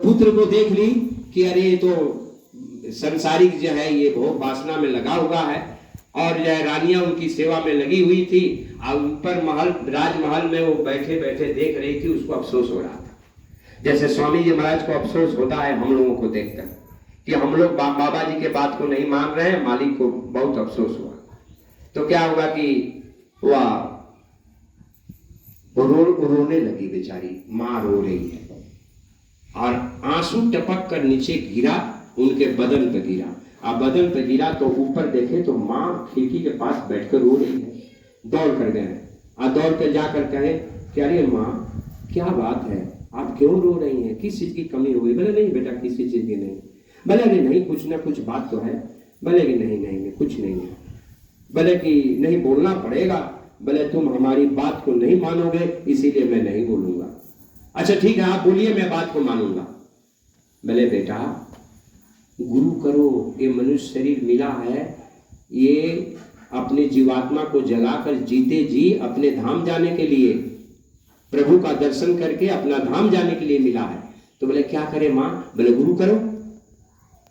पुत्र को देख ली कि अरे ये तो संसारिक जो है ये भोग वासना में लगा हुआ है, और जो है रानियां उनकी सेवा में लगी हुई थी, और ऊपर महल राजमहल में वो बैठे बैठे देख रही थी। उसको अफसोस हो रहा था, जैसे स्वामी जी महाराज को अफसोस होता है हम लोगों को देखकर कि हम लोग बाबा जी के बात को नहीं मान रहे हैं। मालिक को बहुत अफसोस हुआ। तो क्या हुआ कि वह रोने लगी, बेचारी माँ रो रही है, और आंसू टपक कर नीचे गिरा, उनके बदन पे गिरा। अब बदन पे गिरा तो ऊपर देखे तो माँ खिड़की के पास बैठकर रो रही है। दौड़ कर गए और दौड़ कर जाकर कहे कि अरे माँ क्या बात है, आप क्यों रो रही हैं, किस चीज की कमी हो गई? बोले नहीं बेटा किसी चीज की नहीं। बोले अरे नहीं कुछ ना कुछ बात तो है। बोले कि नहीं नहीं नहीं कुछ नहीं है। बोले कि नहीं बोलना पड़ेगा। बोले तुम हमारी बात को नहीं मानोगे इसीलिए मैं नहीं बोलूंगा। अच्छा ठीक है आप बोलिए, मैं बात को मानूंगा। बोले बेटा गुरु करो, ये मनुष्य शरीर मिला है, ये अपने जीवात्मा को जलाकर जीते जी अपने धाम जाने के लिए, प्रभु का दर्शन करके अपना धाम जाने के लिए मिला है। तो बोले क्या करे माँ? बोले गुरु करो।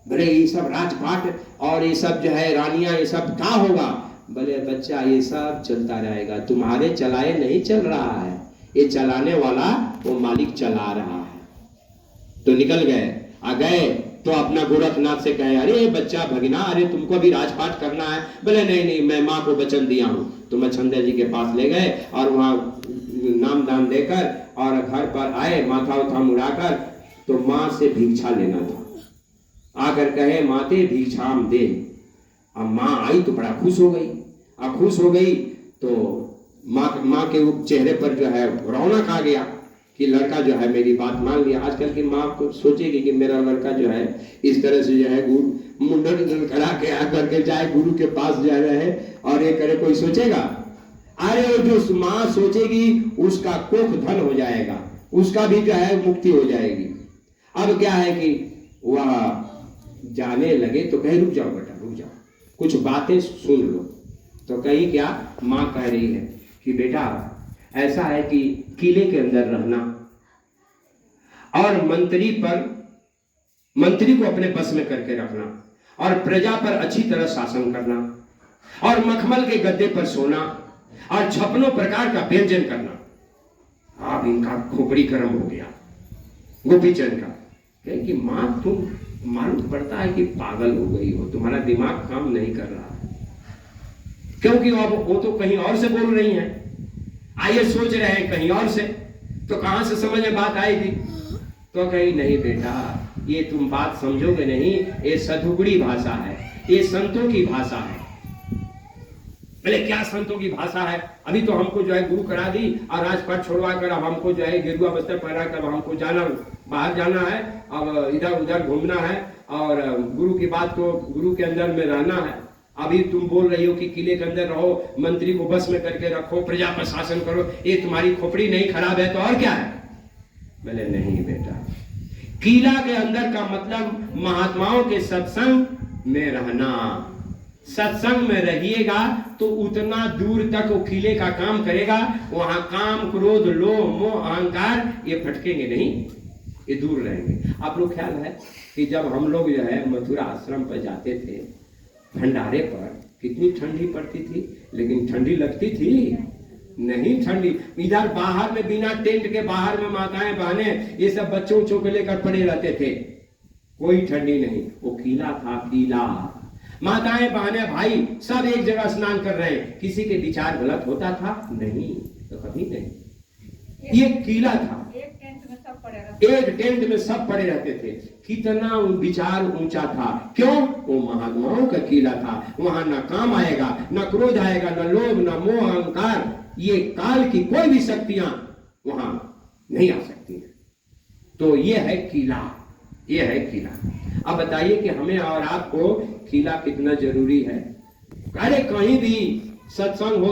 बोले ये सब राजपाट और ये सब जो है रानियां ये सब क्या होगा? बोले बच्चा ये सब चलता रहेगा, तुम्हारे चलाए नहीं चल रहा है, ये चलाने वाला वो मालिक चला रहा है। तो निकल गए। आ गए तो अपना गोरखनाथ से कहे अरे बच्चा भगिना, अरे तुमको भी राजपाट करना है? बोले नहीं नहीं मैं माँ को वचन दिया हूँ। तो मच्छंदर जी के पास ले गए और वहाँ नाम दान देकर और घर पर आए, माथा उथा मुड़ाकर। तो माँ से भिक्षा लेना था। आकर कहे माते भिक्षाम दे। अब माँ आई तो बड़ा खुश हो गई। अब खुश हो गई तो माँ के चेहरे पर जो है रौनक आ गया कि लड़का जो है मेरी बात मान लिया। आजकल की माँ को सोचेगी कि मेरा लड़का जो है इस तरह से जो है गुरु मुंडन करा के आकर के जाए गुरु के पास जा रहे और ये करे, कोई सोचेगा? अरे जो माँ सोचेगी उसका कोख धन हो जाएगा, उसका भी जो है मुक्ति हो जाएगी। अब क्या है कि वह जाने लगे तो कहे रुक जाओ बेटा रुक जाओ, कुछ बातें सुन लो। तो कही क्या? माँ कह रही है कि बेटा ऐसा है कि किले के अंदर रहना और मंत्री को अपने बस में करके रखना और प्रजा पर अच्छी तरह शासन करना और मखमल के गद्दे पर सोना और 56 प्रकार का व्यंजन करना। अब इनका खोपड़ी गर्म हो गया गोपीचंद का। कहे कि माँ तुम मालूम पड़ता है कि पागल हो गई हो, तुम्हारा दिमाग काम नहीं कर रहा है, क्योंकि अब वो तो कहीं और से बोल रही हैं, आइए सोच रहे हैं कहीं और से, तो कहां से समझ में बात आएगी? तो कही नहीं बेटा ये तुम बात समझोगे नहीं, ये सधुगुड़ी भाषा है, ये संतों की भाषा है। बोले क्या संतों की भाषा है? अभी तो हमको जो है गुरु करा दी और राजपाट छोड़वा कर अब हमको जो है गेरुआ वस्त्र पहना कर हमको बाहर जाना है, अब इधर उधर घूमना है और गुरु की बात को गुरु के अंदर में रहना है। अभी तुम बोल रही हो कि किले के अंदर रहो, मंत्री को बस में करके रखो, प्रजा पर शासन करो, ये तुम्हारी खोपड़ी नहीं खराब है तो और क्या है? बोले नहीं बेटा, किला के अंदर का मतलब महात्माओं के सत्संग में रहना। सत्संग में रहिएगा तो उतना दूर तक वो किले का काम करेगा, वहां काम क्रोध लोभ मोह अहंकार ये फटकेंगे नहीं, ये दूर रहेंगे। आप लोग ख्याल है कि जब हम लोग जो है मथुरा आश्रम पर जाते थे, भंडारे पर कितनी ठंडी पड़ती थी, लेकिन ठंडी लगती थी नहीं? ठंडी इधर बाहर में बिना टेंट के बाहर में माताएं बहने ये सब बच्चों को लेकर पड़े रहते थे, कोई ठंडी नहीं। वो किला था, किला। माताएं बहने भाई सब एक जगह स्नान कर रहे हैं, किसी के विचार गलत होता था नहीं? तो कभी नहीं। ये किला था, एक टेंट में सब पड़े रहते थे। कितना विचार ऊंचा था, क्यों? वो महात्माओं का किला था। वहां न काम आएगा, न क्रोध आएगा, न लोभ, न मोह अहंकार, ये काल की कोई भी शक्तियां वहां नहीं आ सकती है। तो ये है किला, ये है किला। अब बताइए कि हमें और आपको किला कितना जरूरी है? अरे कहीं भी सत्संग हो